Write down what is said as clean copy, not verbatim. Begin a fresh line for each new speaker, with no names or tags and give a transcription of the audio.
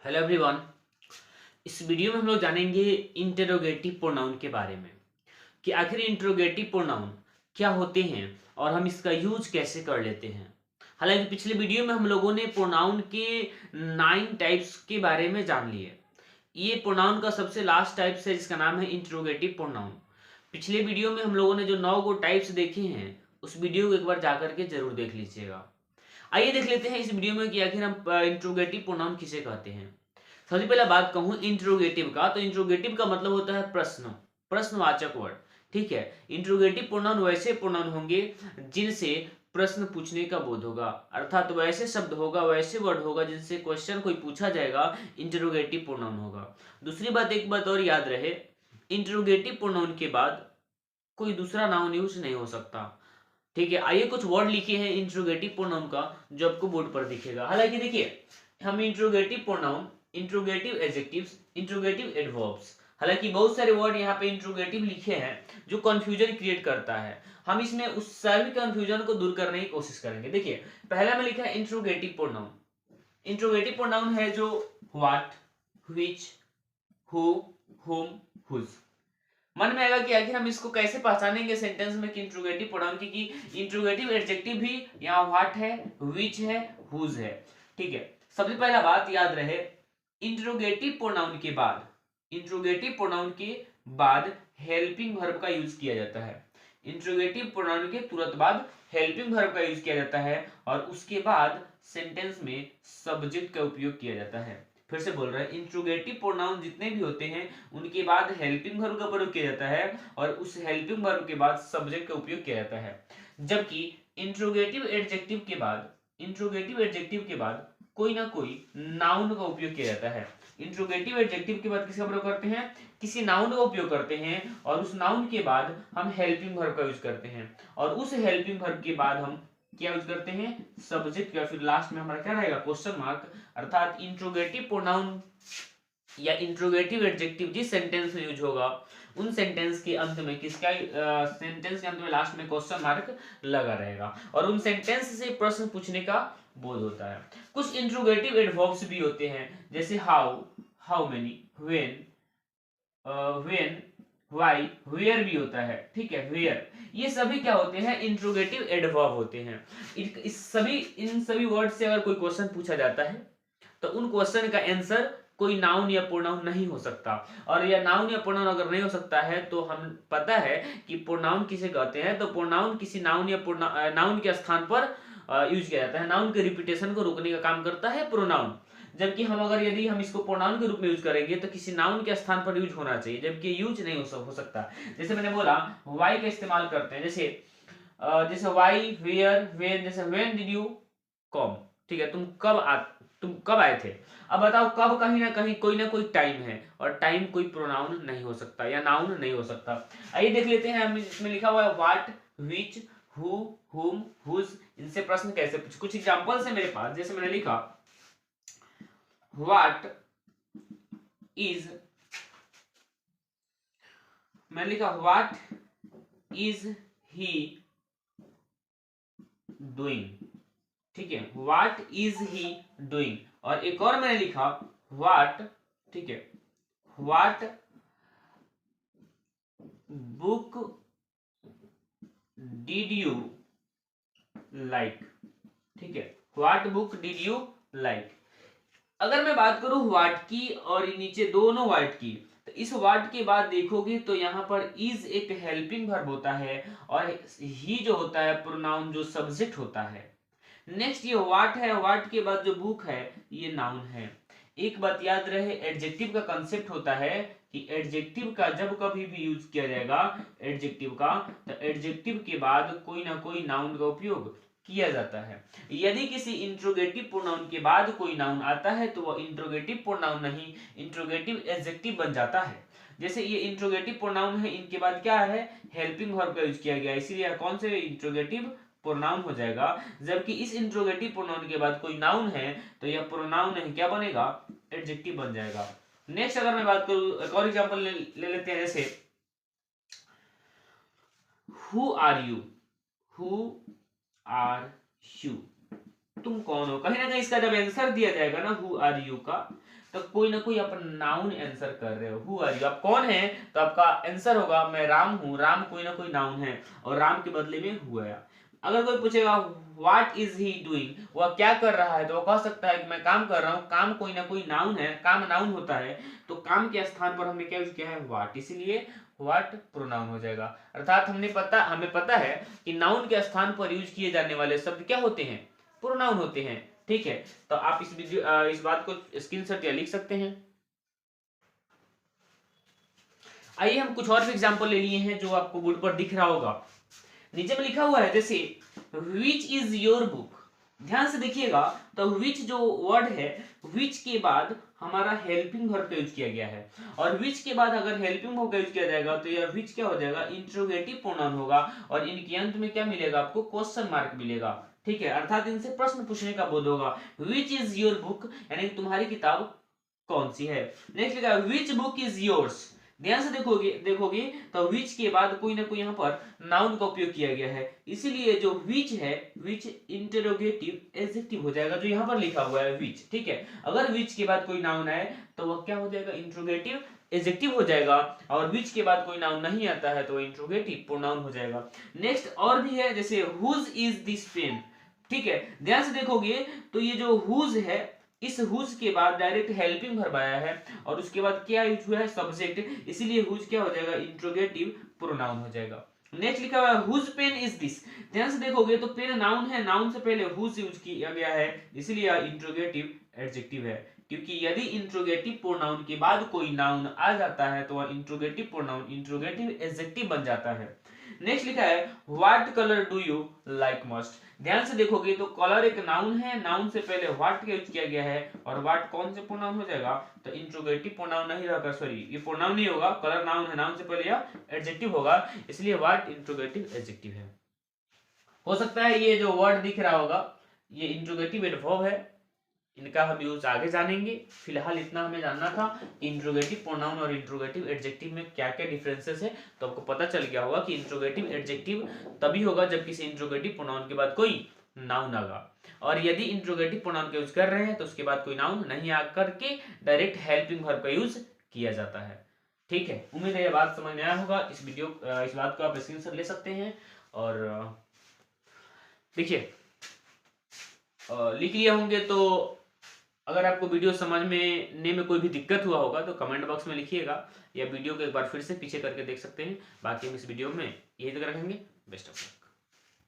Hello everyone. इस video में हम लोग जानेंगे इंटरोगेटिव प्रोनाउन के बारे में कि आखिर इंटरोगेटिव प्रोनाउन क्या होते हैं और हम इसका यूज कैसे कर लेते हैं। हालांकि पिछले वीडियो में हम लोगों ने प्रोनाउन के 9 टाइप्स के बारे में जान लिए। ये प्रोनाउन का सबसे लास्ट टाइप्स है जिसका नाम है इंटरोगेटिव प्रोनाउन। पिछले वीडियो में हम लोगों ने जो 9 गो टाइप्स देखे हैं उस वीडियो को एक बार जाकर के जरूर देख लीजिएगा। आइए देख लेते हैं इस वीडियो में कि आखिर हम इंटरोगेटिव प्रोनाउन किसे कहते हैं। सबसे पहले बात कहूं इंट्रोगेटिव का, तो इंट्रोगेटिव का मतलब होता है प्रश्न, प्रश्नवाचक वर्ड। ठीक है, इंट्रोगेटिव प्रोनाउन वैसे प्रोनाउन होंगे जिनसे प्रश्न पूछने का बोध होगा, अर्थात वैसे शब्द होगा, वैसे वर्ड होगा जिनसे क्वेश्चन कोई पूछा जाएगा, इंट्रोगेटिव प्रोनाउन होगा। दूसरी बात, एक बात और याद रहे, इंट्रोगेटिव प्रोनाउन के बाद कोई दूसरा नाउन यूज नहीं हो सकता। ठीक है, आइए कुछ वर्ड लिखे हैं इंट्रोगेटिव प्रोनाउन का जो आपको बोर्ड पर दिखेगा। हालांकि देखिए, हम interrogative pronoun, interrogative adjectives, interrogative adverbs, हालांकि बहुत सारे वर्ड यहाँ पे इंट्रोगेटिव लिखे हैं जो कंफ्यूजन क्रिएट करता है। हम इसमें उस सभी कंफ्यूजन को दूर करने की कोशिश करेंगे। देखिए, पहला में लिखा है इंट्रोगेटिव प्रोनाउन। इंट्रोगेटिव प्रोनाउन है जो व्हाट, व्हिच, हु, हुम, हुज। मन में आएगा कि आखिर हम इसको कैसे पहचानेंगे सेंटेंस में कि इंट्रोगेटिव प्रोनाउन की इंट्रोगेटिव एडजेक्टिव भी यहाँ व्हाट है, व्हिच है, हुज है। ठीक है, सबसे पहला बात याद रहे, इंट्रोगेटिव प्रोनाउन के बाद, इंट्रोगेटिव प्रोनाउन के बाद हेल्पिंग वर्ब का यूज किया जाता है। इंट्रोगेटिव प्रोनाउन के तुरंत बाद हेल्पिंग वर्ब का यूज किया जाता है और उसके बाद सेंटेंस में सब्जेक्ट का उपयोग किया जाता है। फिर से बोल रहे हैं, इंट्रोगेटिव प्रोनाउन जितने भी होते हैं उनके बाद हेल्पिंग वर्ब का प्रयोग किया जाता है और उस हेल्पिंग वर्ब के बाद सब्जेक्ट का उपयोग किया जाता है। जबकि इंट्रोगेटिव एडजेक्टिव के बाद, इंट्रोगेटिव एडजेक्टिव के बाद कोई ना कोई नाउन का उपयोग किया जाता है। इंट्रोगेटिव एडजेक्टिव के बाद किसका प्रयोग करते हैं, किसी नाउन का उपयोग करते हैं और उस नाउन के बाद हम हेल्पिंग वर्ब का यूज करते हैं और उस हेल्पिंग वर्ब के बाद हम क्या यूज करते हैं, सब्जेक्ट का। फिर लास्ट में हमारा क्या रहेगा, क्वेश्चन मार्क। अर्थात इंट्रोगेटिव प्रोनाउन या इंट्रोगेटिव एडजेक्टिव जिस सेंटेंस में यूज होगा उन सेंटेंस के अंत में किसका, सेंटेंस के अंत में लास्ट में क्वेश्चन मार्क लगा रहेगा और उन सेंटेंस से प्रश्न पूछने का बोध होता है। कुछ इंट्रोगेटिव एडवर्ब्स भी होते हैं जैसे how, how many, when, when, why, where भी होता है। ठीक है, वेयर, ये सभी क्या होते हैं, इंट्रोगेटिव एडवर्ब होते हैं। इन सभी वर्ड से अगर कोई क्वेश्चन पूछा जाता है तो उन क्वेश्चन का आंसर कोई नाउन या प्रोनाउन नहीं हो सकता। और यह नाउन या प्रोनाउन अगर नहीं हो सकता है तो हम पता है कि प्रोनाउन किसे कहते हैं, तो प्रोनाउन किसी नाउन या नाउन के स्थान पर यूज किया जाता है। नाउन के रिपीटेशन को रोकने का काम करता है प्रोनाउन। जबकि हम अगर यदि हम इसको प्रोनाउन के रूप में यूज करेंगे तो किसी नाउन के स्थान पर यूज होना चाहिए, जबकि यूज नहीं हो सकता। जैसे मैंने बोला वाई का इस्तेमाल करते हैं, जैसे वाई, वेयर, व्हेन, जैसे व्हेन डिड यू कम। ठीक है, तुम कब आए थे। अब बताओ, कब कहीं ना कोई टाइम है और टाइम कोई प्रोनाउन नहीं हो सकता या नाउन नहीं हो सकता। आइए देख लेते हैं, हम इसमें लिखा हुआ है व्हाट, व्हिच, हु, हुम, हुज, इनसे प्रश्न कैसे पूछ। कुछ एग्जांपल्स है मेरे पास, जैसे मैंने लिखा व्हाट इज, मैंने लिखा व्हाट इज ही डूइंग। ठीक है, व्हाट इज ही डूइंग। और एक और मैंने लिखा व्हाट, ठीक है, what book did you like. ठीक है, what book did you like. अगर मैं बात करूं व्हाट की और नीचे दोनों वर्ड की, तो इस वर्ड के बाद देखोगे तो यहाँ पर इज एक हेल्पिंग वर्ब होता है और ही जो होता है प्रोनाउन जो सब्जेक्ट होता है। नेक्स्ट ये व्हाट है, व्हाट के बाद जो बुक है ये नाउन है। एक बात याद रहे, एडजेक्टिव का कंसेप्ट होता है कि एडजेक्टिव का जब कभी भी यूज किया जाएगा एडजेक्टिव का, तो एडजेक्टिव के बाद कोई ना कोई नाउन का उपयोग किया जाता है। यदि किसी इंट्रोगेटिव प्रोनाउन के बाद कोई नाउन आता है तो वह इंट्रोगेटिव प्रोनाउन नहीं, इंट्रोगेटिव एडजेक्टिव बन जाता है। जैसे ये इंट्रोगेटिव प्रोनाउन है, इनके बाद क्या है, हेल्पिंग वर्ब का यूज किया गया, इसीलिए कौन से इंट्रोगेटिव प्रोनाउन हो जाएगा। जबकि इस इंट्रोगेटिव प्रोनाउन के बाद कोई नाउन है तो यह प्रोनाउन नहीं क्या बनेगा, एडजेक्टिव बन जाएगा। नेक्स्ट अगर मैं बात करूं, एक और एग्जांपल ले लेते हैं, जैसे who are you, who are you, तुम कौन हो। कहीं ना कहीं इसका जब आंसर दिया जाएगा ना हु आर यू का, तो कोई ना कोई आप नाउन आंसर कर रहे हो। हु आर यू, आप कौन है, तो आपका आंसर होगा मैं राम हूं। राम कोई ना कोई नाउन है और राम के बदले में हु आया। अगर कोई पूछेगा व्हाट इज ही डूइंग, वह क्या कर रहा है, तो वो कह सकता है कि मैं काम कर रहा हूँ। काम कोई ना कोई नाउन है, काम नाउन होता है, तो काम के स्थान पर हमने क्या यूज किया है, व्हाट, इसीलिए व्हाट प्रोनाउन हो जाएगा। अर्थात हमें पता है कि नाउन के स्थान पर यूज किए जाने वाले शब्द क्या होते हैं, प्रोनाउन होते हैं। ठीक है, तो आप इस बात को स्क्रीनशॉट या लिख सकते हैं। आइए हम कुछ और भी एग्जांपल ले लिए हैं जो आपको बोर्ड पर दिख रहा होगा। नीचे में लिखा हुआ है जैसे विच इज योर बुक, ध्यान से देखिएगा। तो विच जो वर्ड है, विच के बाद हमारा हेल्पिंग वर्ब का यूज किया गया है, और विच के बाद अगर हेल्पिंग वर्ब का यूज किया जाएगा तो यह विच क्या हो जाएगा, इंट्रोगेटिव प्रोनाउन होगा, और इनके अंत में क्या मिलेगा आपको, क्वेश्चन मार्क मिलेगा। ठीक है, अर्थात इनसे प्रश्न पूछने का बोध होगा। विच इज योर बुक, यानी तुम्हारी किताब कौन सी है। नेक्स्ट लिखा है विच बुक इज योर्स, ध्यान से देखोगे तो विच के बाद कोई ना कोई यहाँ पर नाउन का उपयोग किया गया है, इसीलिए जो विच है, विच इंटरोगेटिव एडजेक्टिव हो जाएगा, जो यहाँ पर लिखा हुआ है विच। ठीक है, अगर विच के बाद कोई नाउन आए तो वह क्या हो जाएगा, इंट्रोगेटिव एडजेक्टिव हो जाएगा, और विच के बाद कोई नाउन नहीं आता है तो वह इंट्रोगेटिव प्रोनाउन हो जाएगा। नेक्स्ट और भी है, जैसे हुज इज दिस पेन। ठीक है, ध्यान से देखोगे तो ये जो हुज है, इस हुज के बाद डायरेक्ट हेल्पिंग वर्ब आया है, और उसके बाद क्या यूज हुआ है, सब्जेक्ट, इसीलिए हुज क्या हो जाएगा, इंट्रोगेटिव प्रोनाउन हो जाएगा। नेक्स्ट लिखा हुआ है हुज पेन इज दिस, ध्यान से देखोगे तो पेन नाउन है, नाउन से पहले हुज यूज किया गया है, इसलिए यह इंट्रोगेटिव एडजेक्टिव है, क्योंकि यदि इंट्रोगेटिव प्रोनाउन के बाद कोई नाउन आ जाता है तो वह इंट्रोगेटिव प्रोनाउन इंट्रोगेटिव एडजेक्टिव बन जाता है। नेक्स्ट लिखा है what colour do you like most, ध्यान से देखोगे तो कलर एक नाउन है, नाउन से पहले व्हाट का यूज किया गया है, और व्हाट कौन से प्रोनाउन हो जाएगा, तो इंट्रोगेटिव प्रोनाउन नहीं रहकर, सॉरी ये प्रोनाउन नहीं होगा, कलर नाउन है, नाउन से पहले यह एडजेक्टिव होगा, इसलिए व्हाट इंट्रोगेटिव एडजेक्टिव है। हो सकता है ये जो वर्ड दिख रहा होगा ये इंट्रोगेटिव एडवर्ब है, इनका हम यूज आगे जानेंगे। फिलहाल इतना हमें जानना था इंट्रोगेटिव प्रोनाउन और इंट्रोगेटिव एडजेक्टिव में क्या क्या डिफरेंसेस है, तो आपको पता चल गया होगा कि इंट्रोगेटिव एडजेक्टिव तभी होगा जब किसी इंट्रोगेटिव प्रोनाउन के बाद कोई नाउन आएगा, और यदि इंट्रोगेटिव प्रोनाउन का यूज कर रहे हैं तो उसके बाद कोई नाउन नहीं आकर के डायरेक्ट हेल्पिंग वर्ब का यूज किया जाता है। ठीक है, उम्मीद है ये बात समझ में आया होगा। इस बात को आप स्क्रीनशॉट ले सकते हैं और देखिए लिख लिए होंगे। तो अगर आपको वीडियो समझने में कोई भी दिक्कत हुआ होगा तो कमेंट बॉक्स में लिखिएगा, या वीडियो को एक बार फिर से पीछे करके देख सकते हैं। बाकी हम इस वीडियो में यही तक रखेंगे। Best of luck.